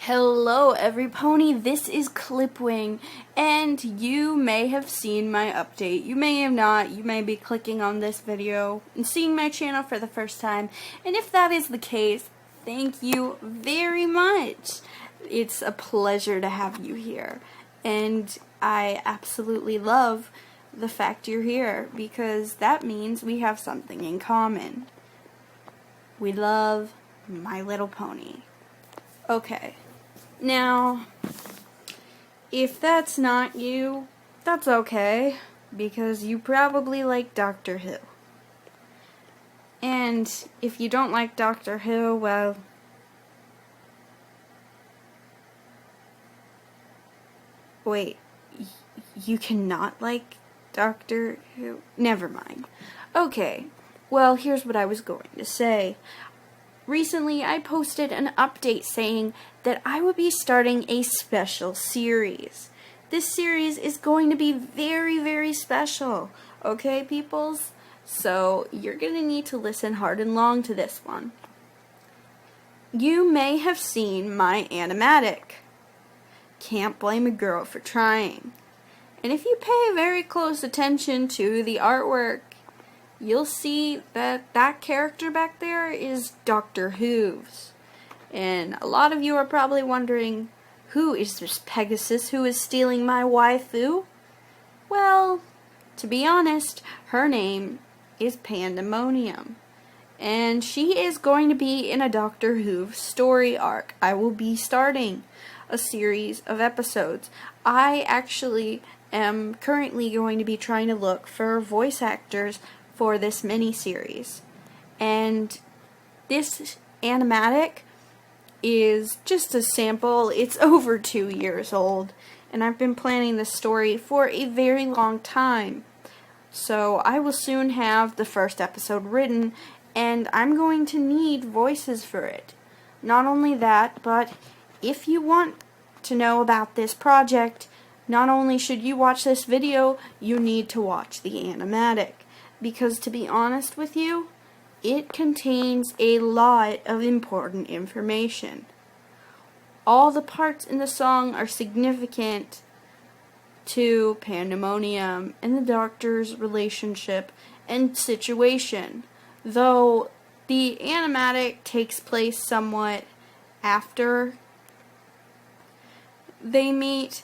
Hello every pony, this is Clipwing, and you may have seen my update, you may have not, you may be clicking on this video and seeing my channel for the first time, and if that is the case, thank you very much. It's a pleasure to have you here, and I absolutely love the fact you're here, because that means we have something in common. We love My Little Pony. Okay. Now, if that's not you, that's okay, because you probably like Doctor Who. And if you don't like Doctor Who, well, wait, you cannot like Doctor Who? Never mind. Okay, well, here's what I was going to say. Recently, I posted an update saying that I would be starting a special series. This series is going to be very, very special. Okay, peoples? So, you're going to need to listen hard and long to this one. You may have seen my animatic. Can't blame a girl for trying. And if you pay very close attention to the artwork, you'll see that that character back there is Doctor Who's. And a lot of you are probably wondering, who is this Pegasus who is stealing my waifu? Well, to be honest, her name is Pandemonium. And she is going to be in a Doctor Who story arc. I will be starting a series of episodes. I actually am currently going to be trying to look for voice actors for this mini-series. And this animatic is just a sample. It's over 2 years old, and I've been planning this story for a very long time. So I will soon have the first episode written, and I'm going to need voices for it. Not only that, but if you want to know about this project, not only should you watch this video, you need to watch the animatic. Because to be honest with you, it contains a lot of important information. All the parts in the song are significant to Pandemonium and the Doctor's relationship and situation, though the animatic takes place somewhat after they meet.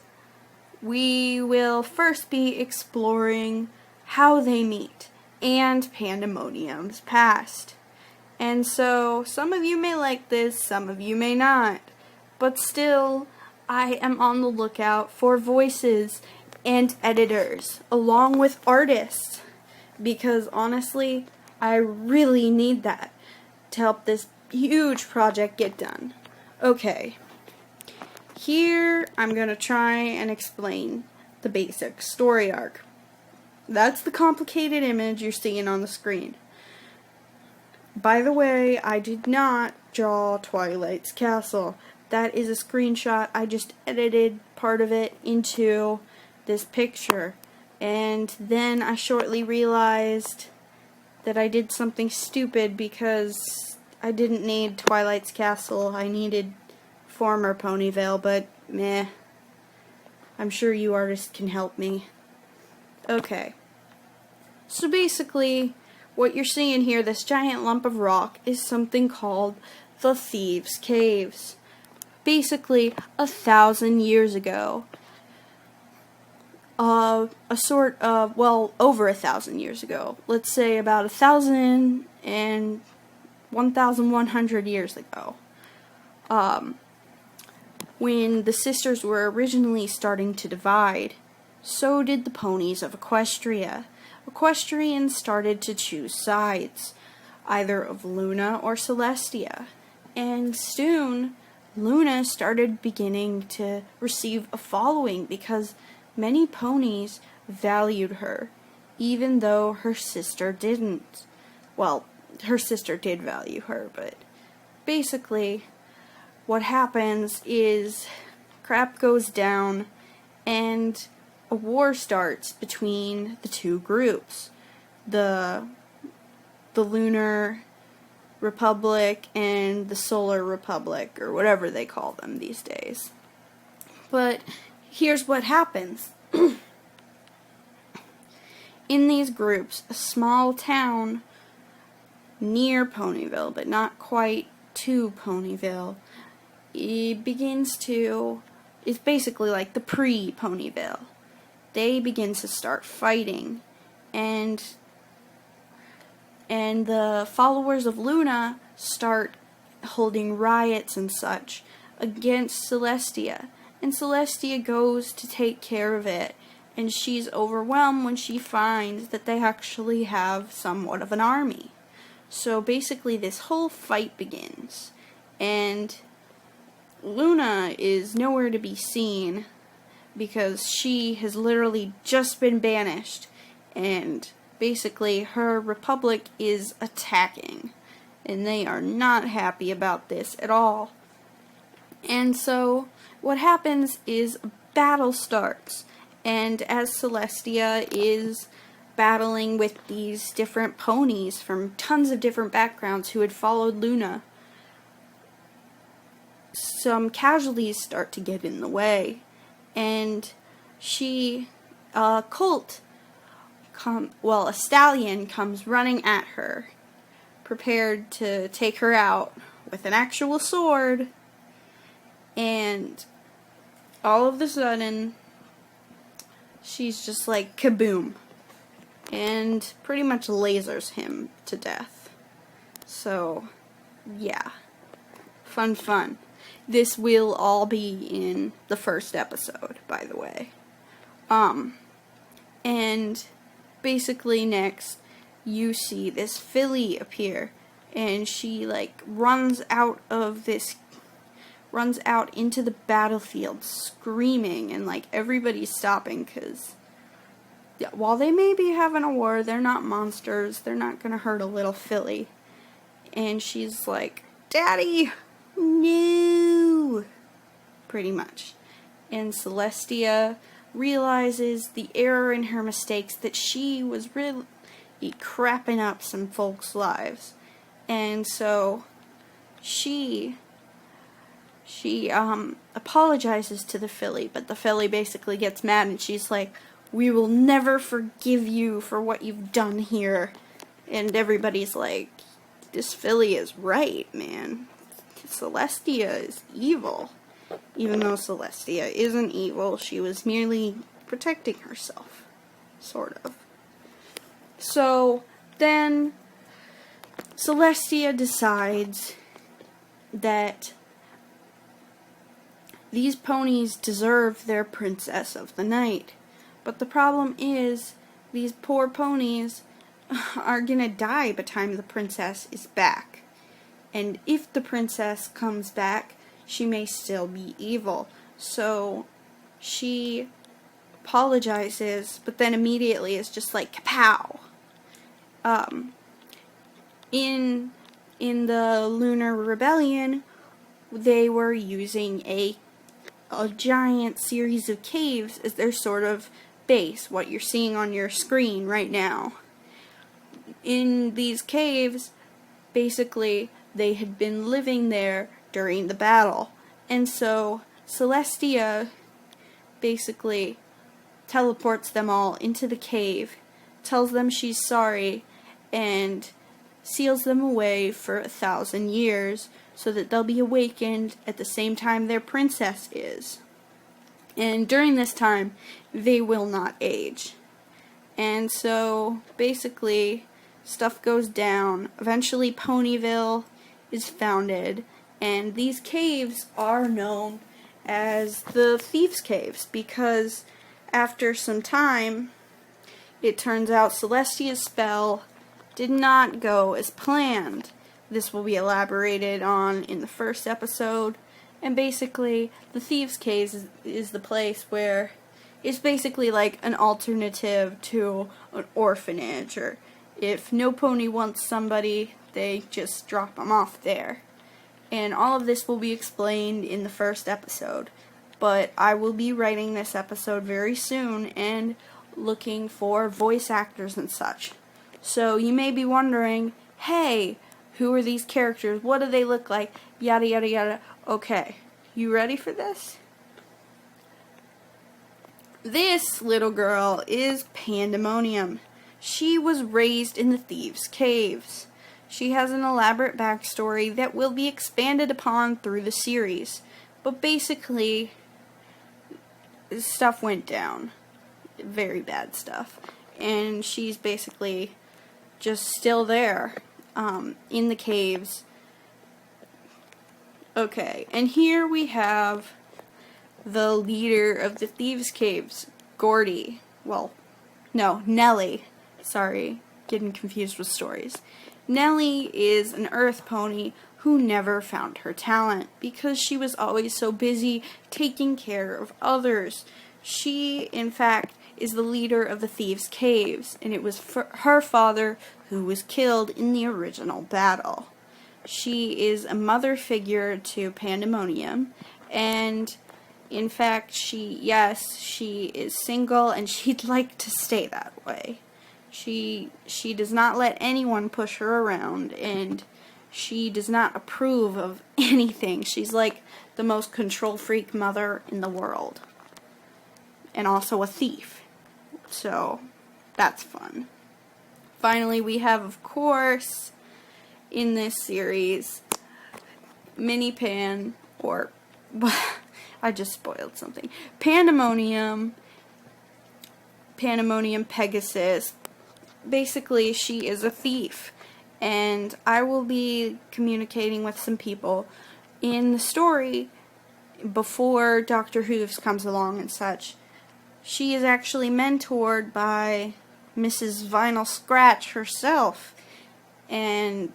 We will first be exploring how they meet and Pandemonium's past. And so, some of you may like this, some of you may not. But still, I am on the lookout for voices and editors, along with artists. Because honestly, I really need that to help this huge project get done. Okay, here I'm going to try and explain the basic story arc. That's the complicated image you're seeing on the screen. By the way, I did not draw Twilight's castle. That is a screenshot. I just edited part of it into this picture. And then I shortly realized that I did something stupid because I didn't need Twilight's castle. I needed former Ponyville, but meh. I'm sure you artists can help me. Okay. So basically, what you're seeing here, this giant lump of rock, is something called the Thieves' Caves. Basically, 1,000 years ago. Over 1,000 years ago. Let's say about 1,000 and 1,100 years ago. When the sisters were originally starting to divide, so did the ponies of Equestria. Equestrians started to choose sides, either of Luna or Celestia, and soon Luna started beginning to receive a following because many ponies valued her, even though her sister didn't. Well, her sister did value her, but basically what happens is crap goes down and a war starts between the two groups. The lunar Republic and the Solar Republic, or whatever they call them these days. But here's what happens. In these groups, a small town near Ponyville, but not quite to Ponyville, it's basically like the pre-Ponyville. They begin to start fighting, and the followers of Luna start holding riots and such against Celestia, and Celestia goes to take care of it, and she's overwhelmed when she finds that they actually have somewhat of an army. So basically this whole fight begins, and Luna is nowhere to be seen because she has literally just been banished, and basically her republic is attacking, and they are not happy about this at all. And so what happens is a battle starts, and as Celestia is battling with these different ponies from tons of different backgrounds who had followed Luna, some casualties start to get in the way, and a stallion comes running at her, prepared to take her out with an actual sword, and all of a sudden, she's just like kaboom, and pretty much lasers him to death. So, yeah. Fun. This will all be in the first episode, by the way. And basically next, you see this filly appear, and she runs out into the battlefield screaming, and everybody's stopping because while they may be having a war, they're not monsters. They're not gonna hurt a little filly. And she's like, "Daddy, no!" Pretty much. And Celestia realizes the error in her mistakes, that she was really crapping up some folks' lives. And so she apologizes to the filly, but the filly basically gets mad, and she's like, "We will never forgive you for what you've done here." And everybody's like, this filly is right, man. Celestia is evil. Even though Celestia isn't evil, she was merely protecting herself. Sort of. So, then Celestia decides that these ponies deserve their princess of the night. But the problem is, these poor ponies are gonna die by the time the princess is back. And if the princess comes back, she may still be evil. So she apologizes, but then immediately is just like, kapow! In the Lunar Rebellion, they were using a giant series of caves as their sort of base, what you're seeing on your screen right now. In these caves, basically, they had been living there during the battle, and so Celestia basically teleports them all into the cave, tells them she's sorry, and seals them away for 1,000 years so that they'll be awakened at the same time their princess is. And during this time, they will not age. And so, basically, stuff goes down. Eventually, Ponyville is founded, and these caves are known as the Thieves' Caves, because after some time, it turns out Celestia's spell did not go as planned. This will be elaborated on in the first episode, and basically, the Thieves' Caves is the place where it's basically like an alternative to an orphanage, or if no pony wants somebody, they just drop them off there. And all of this will be explained in the first episode. But I will be writing this episode very soon and looking for voice actors and such. So you may be wondering, hey, Who are these characters? What do they look like? Yada, yada, yada. Okay, you ready for this? This little girl is Pandemonium. She was raised in the Thieves' Caves. She has an elaborate backstory that will be expanded upon through the series. But basically, stuff went down. Very bad stuff. And she's basically just still there, in the caves. Okay, and here we have the leader of the Thieves' Caves, Gordy. Well, no, Nellie. Sorry, getting confused with stories. Nellie is an earth pony who never found her talent because she was always so busy taking care of others. She, in fact, is the leader of the Thieves' Caves, and it was her father who was killed in the original battle. She is a mother figure to Pandemonium, and in fact, she is single, and she'd like to stay that way. She does not let anyone push her around, and she does not approve of anything. She's like the most control freak mother in the world. And also a thief. So, that's fun. Finally, we have, of course, in this series, Mini Pan, or, I just spoiled something. Pandemonium Pegasus. Basically, she is a thief. And I will be communicating with some people in the story before Dr. Hooves comes along and such. She is actually mentored by Mrs. Vinyl Scratch herself. And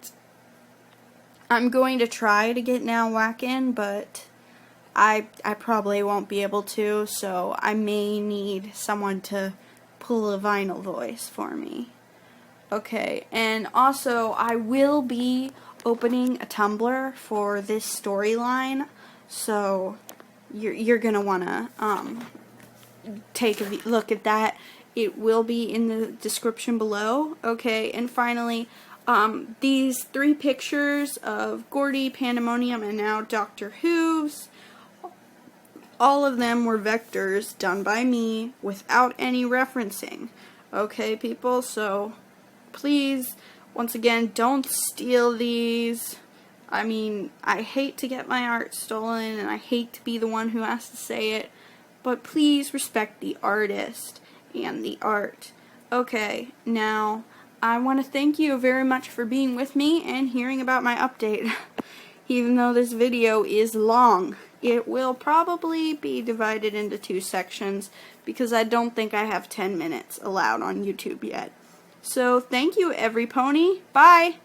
I'm going to try to get Now Whack in, but I probably won't be able to, so I may need someone to pull a vinyl voice for me. Okay, and also I will be opening a Tumblr for this storyline, so you're gonna wanna take a look at that. It will be in the description below. Okay, and finally, these 3 pictures of Gordy, Pandemonium, and now Dr. Hooves, all of them were vectors done by me without any referencing. Okay, people, so please, once again, don't steal these. I mean, I hate to get my art stolen, and I hate to be the one who has to say it, but please respect the artist and the art. Okay, now, I want to thank you very much for being with me and hearing about my update. Even though this video is long, it will probably be divided into 2 sections because I don't think I have 10 minutes allowed on YouTube yet. So, thank you, every pony. Bye!